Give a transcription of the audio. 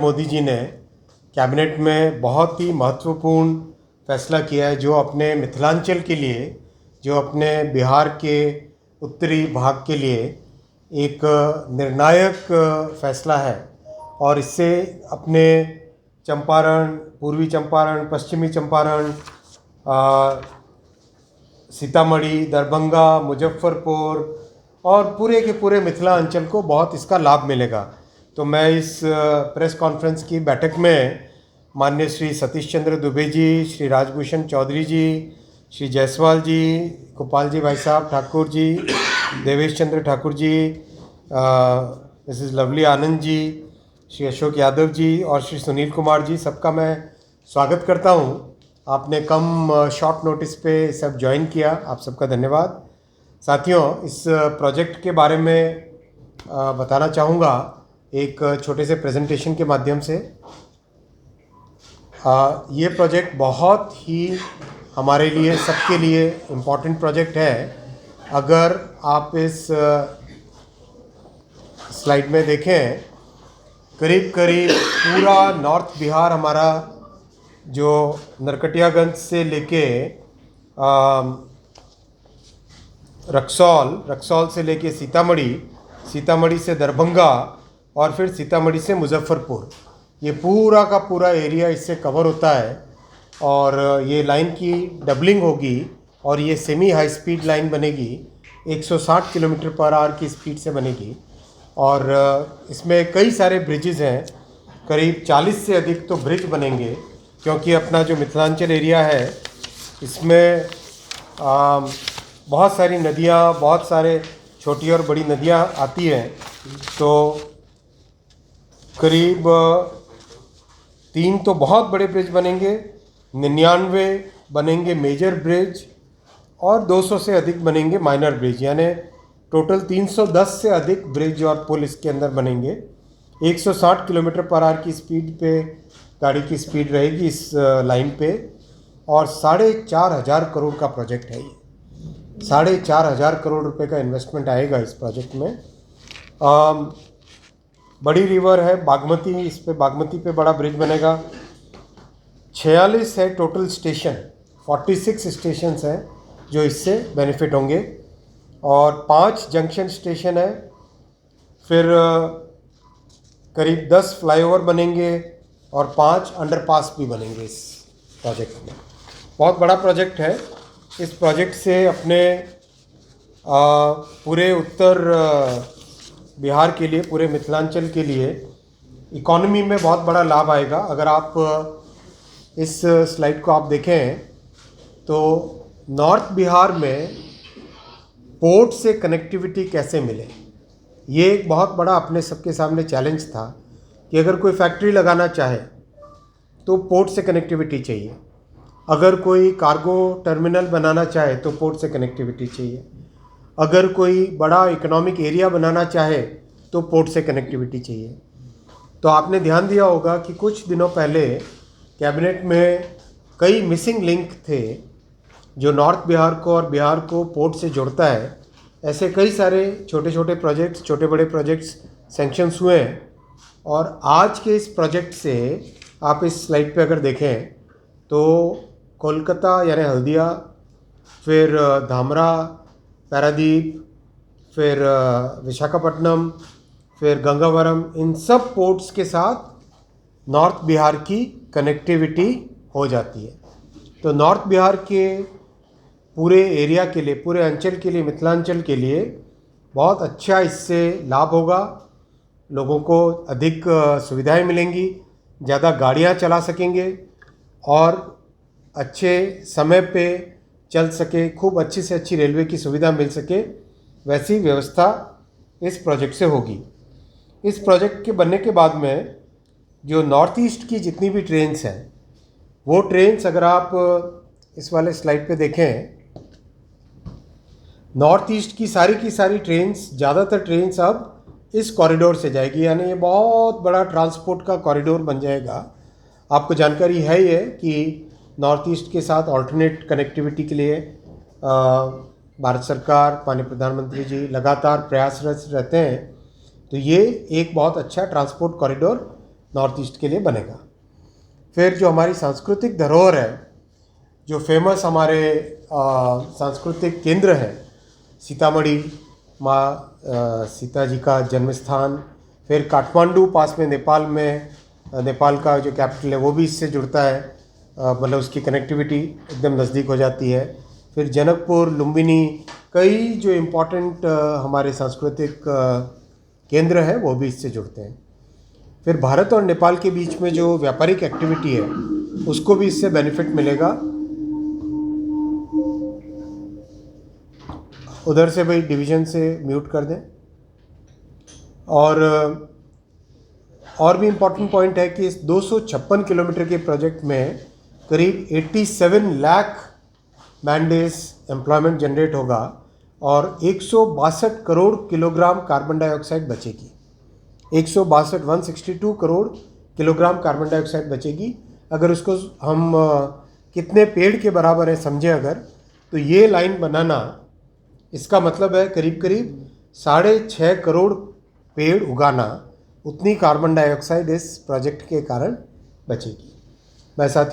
मोदी जी ने कैबिनेट में बहुत ही महत्वपूर्ण फैसला किया है, जो अपने मिथिलांचल के लिए, जो अपने बिहार के उत्तरी भाग के लिए एक निर्णायक फैसला है। और इससे अपने चंपारण, पूर्वी चंपारण, पश्चिमी चंपारण, सीतामढ़ी, दरभंगा, मुजफ्फरपुर और पूरे के पूरे मिथिला अंचल को बहुत इसका लाभ मिलेगा। तो मैं इस प्रेस कॉन्फ्रेंस की बैठक में माननीय श्री सतीश चंद्र दुबे जी, श्री राजभूषण चौधरी जी, श्री जायसवाल जी, गोपाल जी भाई साहब ठाकुर जी, देवेश चंद्र ठाकुर जी, मिसेस लवली आनंद जी, श्री अशोक यादव जी और श्री सुनील कुमार जी, सबका मैं स्वागत करता हूँ। आपने कम शॉर्ट नोटिस पे सब ज्वाइन किया, आप सबका धन्यवाद। साथियों, इस प्रोजेक्ट के बारे में बताना चाहूँगा एक छोटे से प्रेजेंटेशन के माध्यम से। ये प्रोजेक्ट बहुत ही हमारे लिए, सबके लिए इम्पॉर्टेंट प्रोजेक्ट है। अगर आप इस स्लाइड में देखें, करीब करीब पूरा नॉर्थ बिहार हमारा, जो नरकटियागंज से लेके रक्सौल से लेके सीतामढ़ी, सीतामढ़ी से दरभंगा और फिर सीतामढ़ी से मुजफ्फरपुर, ये पूरा का पूरा एरिया इससे कवर होता है। और ये लाइन की डबलिंग होगी और ये सेमी हाई स्पीड लाइन बनेगी, 160 किलोमीटर पर आवर की स्पीड से बनेगी। और इसमें कई सारे ब्रिजेज़ हैं, करीब 40 से अधिक तो ब्रिज बनेंगे, क्योंकि अपना जो मिथिलांचल एरिया है इसमें बहुत सारी नदियाँ, बहुत सारे छोटी और बड़ी नदियाँ आती हैं। तो करीब 3 तो बहुत बड़े ब्रिज बनेंगे, 99 बनेंगे मेजर ब्रिज और 200 से अधिक बनेंगे माइनर ब्रिज, यानी टोटल 310 से अधिक ब्रिज और पुल इसके अंदर बनेंगे। 160 किलोमीटर पर आवर की स्पीड पे गाड़ी की स्पीड रहेगी इस लाइन पे। और 4,500 करोड़ का प्रोजेक्ट है ये। 4,500 करोड़ रुपए का इन्वेस्टमेंट आएगा इस प्रोजेक्ट में। बड़ी रिवर है बागमती, इस पे बागमती पे बड़ा ब्रिज बनेगा। 46 है टोटल स्टेशन, 46 स्टेशंस हैं जो इससे बेनिफिट होंगे और 5 जंक्शन स्टेशन है। फिर करीब 10 फ्लाईओवर बनेंगे और 5 अंडरपास भी बनेंगे इस प्रोजेक्ट में। बहुत बड़ा प्रोजेक्ट है। इस प्रोजेक्ट से अपने पूरे उत्तर बिहार के लिए, पूरे मिथिलांचल के लिए इकॉनमी में बहुत बड़ा लाभ आएगा। अगर आप इस स्लाइड को आप देखें तो नॉर्थ बिहार में पोर्ट से कनेक्टिविटी कैसे मिले, ये एक बहुत बड़ा अपने सबके सामने चैलेंज था कि अगर कोई फैक्ट्री लगाना चाहे तो पोर्ट से कनेक्टिविटी चाहिए, अगर कोई कार्गो टर्मिनल बनाना चाहे तो पोर्ट से कनेक्टिविटी चाहिए, अगर कोई बड़ा इकोनॉमिक एरिया बनाना चाहे तो पोर्ट से कनेक्टिविटी चाहिए। तो आपने ध्यान दिया होगा कि कुछ दिनों पहले कैबिनेट में कई मिसिंग लिंक थे जो नॉर्थ बिहार को और बिहार को पोर्ट से जोड़ता है। ऐसे कई सारे छोटे छोटे प्रोजेक्ट्स, छोटे बड़े प्रोजेक्ट्स सैंक्शंस हुए हैं। और आज के इस प्रोजेक्ट से आप इस स्लाइड पे अगर देखें तो कोलकाता यानी हल्दिया, फिर धामरा, पारादीप, फिर विशाखापट्टनम, फिर गंगावरम, इन सब पोर्ट्स के साथ नॉर्थ बिहार की कनेक्टिविटी हो जाती है। तो नॉर्थ बिहार के पूरे एरिया के लिए, पूरे अंचल के लिए, मिथिलांचल के लिए बहुत अच्छा इससे लाभ होगा। लोगों को अधिक सुविधाएं मिलेंगी, ज़्यादा गाड़ियां चला सकेंगे और अच्छे समय पे चल सके, खूब अच्छी से अच्छी रेलवे की सुविधा मिल सके, वैसी व्यवस्था इस प्रोजेक्ट से होगी। इस प्रोजेक्ट के बनने के बाद में जो नॉर्थ ईस्ट की जितनी भी ट्रेन्स हैं, वो ट्रेन्स अगर आप इस वाले स्लाइड पे देखें, नॉर्थ ईस्ट की सारी ट्रेन्स, ज़्यादातर ट्रेन्स अब इस कॉरिडोर से जाएगी, यानी ये बहुत बड़ा ट्रांसपोर्ट का कॉरिडोर बन जाएगा। आपको जानकारी है ये कि नॉर्थ ईस्ट के साथ ऑल्टरनेट कनेक्टिविटी के लिए भारत सरकार, माननीय प्रधानमंत्री जी लगातार प्रयासरत रहते हैं। तो ये एक बहुत अच्छा ट्रांसपोर्ट कॉरिडोर नॉर्थ ईस्ट के लिए बनेगा। फिर जो हमारी सांस्कृतिक धरोहर है, जो फेमस हमारे सांस्कृतिक केंद्र हैं, सीतामढ़ी माँ सीता जी का जन्म स्थान, फिर काठमांडू पास में नेपाल में, नेपाल का जो कैपिटल है वो भी इससे जुड़ता है, मतलब उसकी कनेक्टिविटी एकदम नज़दीक हो जाती है। फिर जनकपुर, लुम्बिनी, कई जो इम्पोर्टेंट हमारे सांस्कृतिक केंद्र हैं वो भी इससे जुड़ते हैं। फिर भारत और नेपाल के बीच में जो व्यापारिक एक्टिविटी है उसको भी इससे बेनिफिट मिलेगा। उधर से भाई डिवीज़न से म्यूट कर दें। और भी इम्पोर्टेंट पॉइंट है कि इस 256 किलोमीटर के प्रोजेक्ट में करीब 87 lakh man days employment generate होगा और 162 करोड़ किलोग्राम कार्बन डाइऑक्साइड बचेगी। 162 करोड़ किलोग्राम कार्बन डाइऑक्साइड बचेगी। अगर उसको हम कितने पेड़ के बराबर है समझे अगर, तो ये लाइन बनाना, इसका मतलब है करीब करीब 6.5 करोड़ पेड़ उगाना, उतनी कार्बन डाइऑक्साइड इस प्रोजेक्ट के कारण बचेगी। मैं साथ